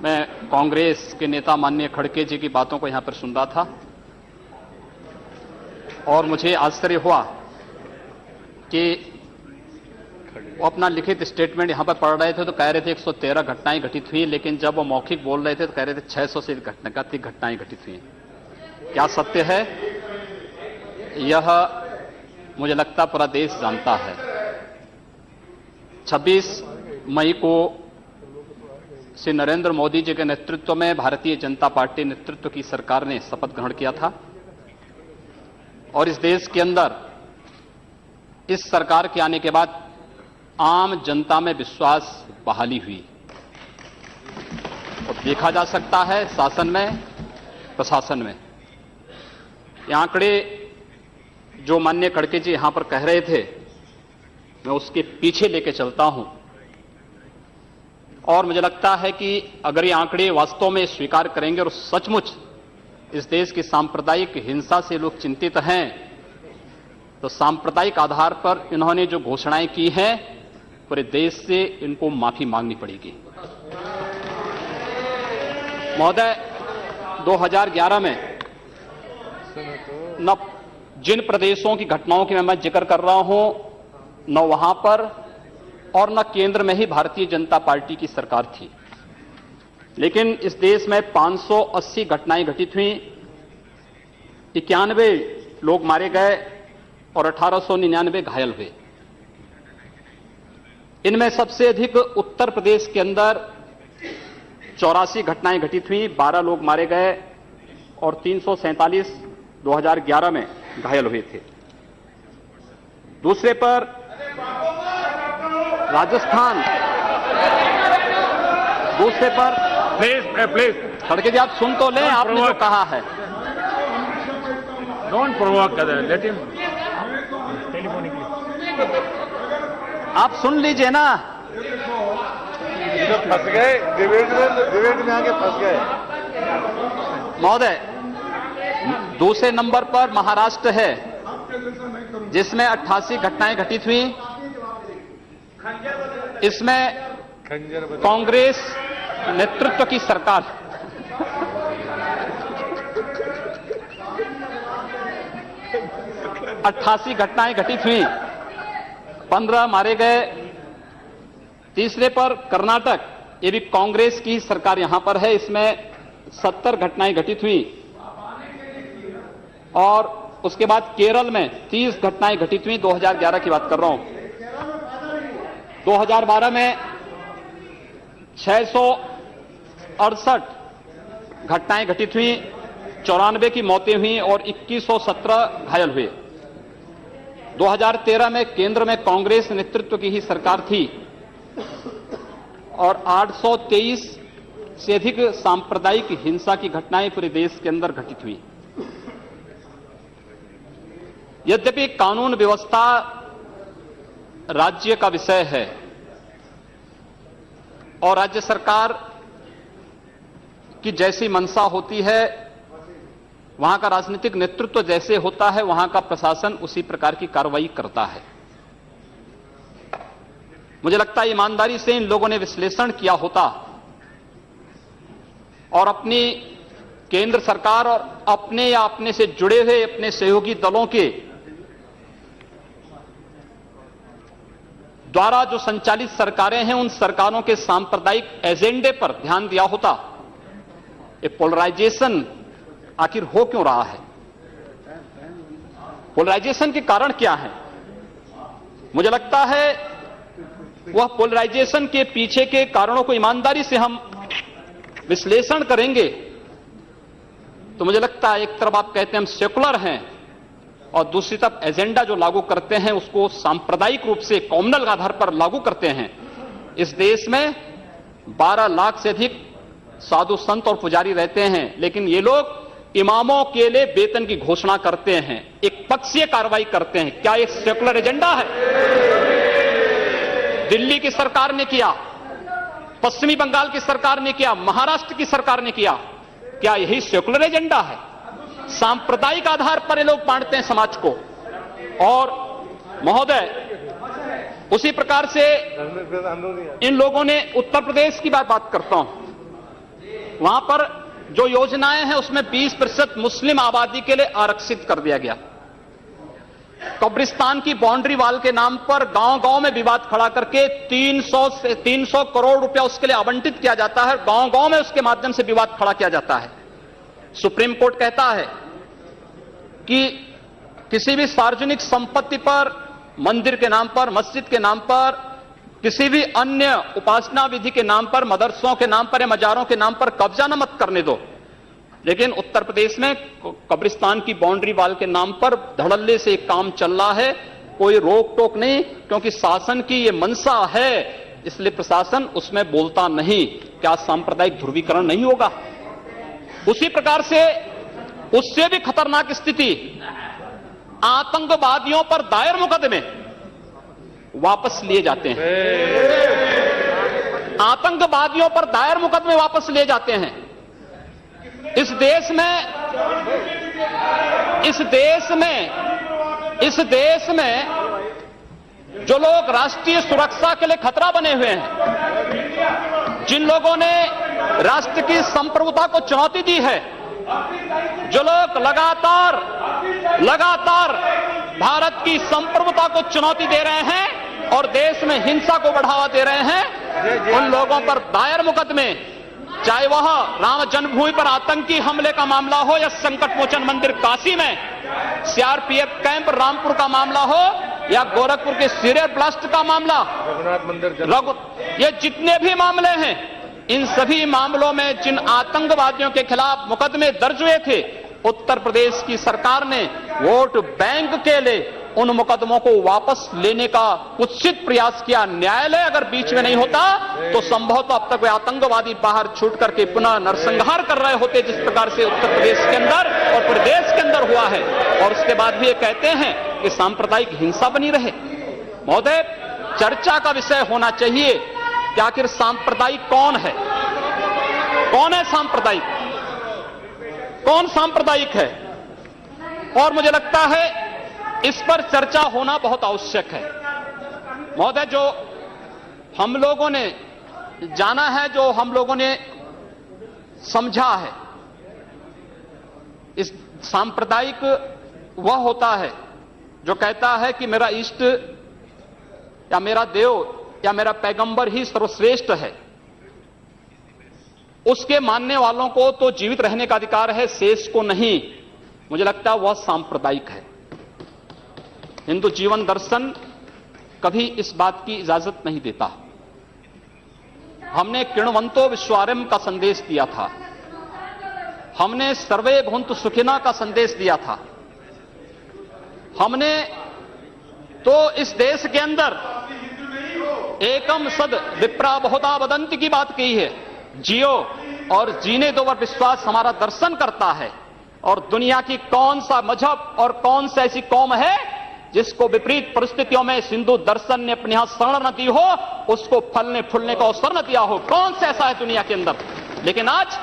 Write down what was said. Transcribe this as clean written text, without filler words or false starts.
मैं कांग्रेस के नेता माननीय खड़गे जी की बातों को यहां पर सुन रहा था और मुझे आश्चर्य हुआ कि वो अपना लिखित स्टेटमेंट यहां पर पढ़ रहे थे तो कह रहे थे 113 घटनाएं घटित हुई, लेकिन जब वो मौखिक बोल रहे थे तो कह रहे थे 600 से अधिक घटनाएं घटित हुई। क्या सत्य है यह मुझे लगता पूरा देश जानता है। 26 मई को श्री नरेंद्र मोदी जी के नेतृत्व में भारतीय जनता पार्टी नेतृत्व की सरकार ने शपथ ग्रहण किया था और इस देश के अंदर इस सरकार के आने के बाद आम जनता में विश्वास बहाली हुई और देखा जा सकता है शासन में, प्रशासन में। ये आंकड़े जो माननीय खड़गे जी यहां पर कह रहे थे मैं उसके पीछे लेके चलता हूं और मुझे लगता है कि अगर ये आंकड़े वास्तव में स्वीकार करेंगे और सचमुच इस देश की सांप्रदायिक हिंसा से लोग चिंतित हैं तो सांप्रदायिक आधार पर इन्होंने जो घोषणाएं की हैं पूरे देश से इनको माफी मांगनी पड़ेगी। महोदय 2011 में न जिन प्रदेशों की घटनाओं की मैं जिक्र कर रहा हूं न वहां पर और न केंद्र में ही भारतीय जनता पार्टी की सरकार थी, लेकिन इस देश में 580 घटनाएं घटित हुई, 91 लोग मारे गए और 1899 घायल हुए। इनमें सबसे अधिक उत्तर प्रदेश के अंदर 84 घटनाएं घटित हुई, 12 लोग मारे गए और 347 2011 में घायल हुए थे। दूसरे पर राजस्थान, दूसरे पर प्लीज खड़गे जी आप सुन तो लें, आपने जो कहा है। डोंट प्रोवोक, लेट हिम आप सुन लीजिए ना। फंस गए डिबेट में आके फंस गए। महोदय दूसरे नंबर पर महाराष्ट्र है जिसमें 88 घटनाएं घटित हुई। इसमें कांग्रेस नेतृत्व की सरकार 88 घटनाएं घटित हुई, 15 मारे गए। तीसरे पर कर्नाटक, ये भी कांग्रेस की सरकार यहां पर है, इसमें 70 घटनाएं घटित हुई और उसके बाद केरल में 30 घटनाएं घटित हुई। 2011 की बात कर रहा हूं। 2012 में 668 घटनाएं घटित हुई, 94 की मौतें हुई और 2117 घायल हुए। 2013 में केंद्र में कांग्रेस नेतृत्व की ही सरकार थी और 823 से अधिक सांप्रदायिक हिंसा की घटनाएं पूरे देश के अंदर घटित हुई। यद्यपि कानून व्यवस्था राज्य का विषय है और राज्य सरकार की जैसी मंशा होती है, वहां का राजनीतिक नेतृत्व जैसे होता है, वहां का प्रशासन उसी प्रकार की कार्रवाई करता है। मुझे लगता है ईमानदारी से इन लोगों ने विश्लेषण किया होता और अपनी केंद्र सरकार और अपने या अपने से जुड़े हुए अपने सहयोगी दलों के द्वारा जो संचालित सरकारें हैं उन सरकारों के सांप्रदायिक एजेंडे पर ध्यान दिया होता। ये पोलराइजेशन आखिर हो क्यों रहा है? पोलराइजेशन के कारण क्या है? मुझे लगता है वह पोलराइजेशन के पीछे के कारणों को ईमानदारी से हम विश्लेषण करेंगे तो मुझे लगता है एक तरफ आप कहते हैं हम सेकुलर हैं और दूसरी तरफ एजेंडा जो लागू करते हैं उसको सांप्रदायिक रूप से कॉम्युनल आधार पर लागू करते हैं। इस देश में 12 लाख से अधिक साधु संत और पुजारी रहते हैं, लेकिन ये लोग इमामों के लिए वेतन की घोषणा करते हैं, एक पक्षीय कार्रवाई करते हैं। क्या एक सेकुलर एजेंडा है? दिल्ली की सरकार ने किया, पश्चिमी बंगाल की सरकार ने किया, महाराष्ट्र की सरकार ने किया। क्या यही सेकुलर एजेंडा है? सांप्रदायिक आधार पर ये लोग बांटते हैं समाज को। और महोदय उसी प्रकार से इन लोगों ने उत्तर प्रदेश की बात करता हूं। वहां पर जो योजनाएं हैं उसमें 20% मुस्लिम आबादी के लिए आरक्षित कर दिया गया। कब्रिस्तान की बाउंड्री वाल के नाम पर गांव-गांव में विवाद खड़ा करके 300 करोड़ रुपया उसके लिए आवंटित किया जाता है। गांव-गांव में उसके माध्यम से विवाद खड़ा किया जाता है। सुप्रीम कोर्ट कहता है कि किसी भी सार्वजनिक संपत्ति पर, मंदिर के नाम पर, मस्जिद के नाम पर, किसी भी अन्य उपासना विधि के नाम पर, मदरसों के नाम पर या मजारों के नाम पर कब्जा न मत करने दो। लेकिन उत्तर प्रदेश में कब्रिस्तान की बाउंड्री वाल के नाम पर धड़ल्ले से एक काम चल रहा है, कोई रोक टोक नहीं, क्योंकि शासन की ये मंशा है, इसलिए प्रशासन उसमें बोलता नहीं। क्या सांप्रदायिक ध्रुवीकरण नहीं होगा? उसी प्रकार से उससे भी खतरनाक स्थिति, आतंकवादियों पर दायर मुकदमे वापस लिए जाते हैं। आतंकवादियों पर दायर मुकदमे वापस लिए जाते हैं। इस देश में जो लोग राष्ट्रीय सुरक्षा के लिए खतरा बने हुए हैं, जिन लोगों ने राष्ट्र की संप्रभुता को चुनौती दी है, जो लोग लगातार भारत की संप्रभुता को चुनौती दे रहे हैं और देश में हिंसा को बढ़ावा दे रहे हैं, उन लोगों पर दायर मुकदमे, चाहे वह राम जन्मभूमि पर आतंकी हमले का मामला हो या संकट मोचन मंदिर काशी में सीआरपीएफ कैंप रामपुर का मामला हो या गोरखपुर के सीरियल ब्लास्ट का मामला, रघुनाथ मंदिर, ये जितने भी मामले हैं, इन सभी मामलों में जिन आतंकवादियों के खिलाफ मुकदमे दर्ज हुए थे, उत्तर प्रदेश की सरकार ने वोट बैंक के लिए उन मुकदमों को वापस लेने का कुत्सित प्रयास किया। न्यायालय अगर बीच में नहीं होता तो संभवतः अब तक वे आतंकवादी बाहर छूट करके पुनः नरसंहार कर रहे होते, जिस प्रकार से उत्तर प्रदेश के अंदर और प्रदेश के अंदर हुआ है। और उसके बाद भी ये कहते हैं कि सांप्रदायिक हिंसा बनी रहे। महोदय, चर्चा का विषय होना चाहिए कि आखिर सांप्रदायिक कौन है? कौन है सांप्रदायिक? कौन सांप्रदायिक है? और मुझे लगता है इस पर चर्चा होना बहुत आवश्यक है। महोदय, जो हम लोगों ने जाना है, जो हम लोगों ने समझा है, इस सांप्रदायिक वह होता है जो कहता है कि मेरा इष्ट या मेरा देव या मेरा पैगंबर ही सर्वश्रेष्ठ है। उसके मानने वालों को तो जीवित रहने का अधिकार है, शेष को नहीं। मुझे लगता है वह सांप्रदायिक है। हिंदू जीवन दर्शन कभी इस बात की इजाजत नहीं देता। हमने किण्वंतो विश्वारंभ का संदेश दिया था, हमने सर्वे भुंतु सुखिना का संदेश दिया था, हमने तो इस देश के अंदर एकम सद विप्रा बहुधा वदंती की बात कही है। जियो और जीने दो पर विश्वास हमारा दर्शन करता है। और दुनिया की कौन सा मजहब और कौन सा ऐसी कौम है जिसको विपरीत परिस्थितियों में सिंधु दर्शन ने अपने यहां शरण न दी हो, उसको फलने फूलने का अवसर न दिया हो? कौन सा ऐसा है दुनिया के अंदर? लेकिन आज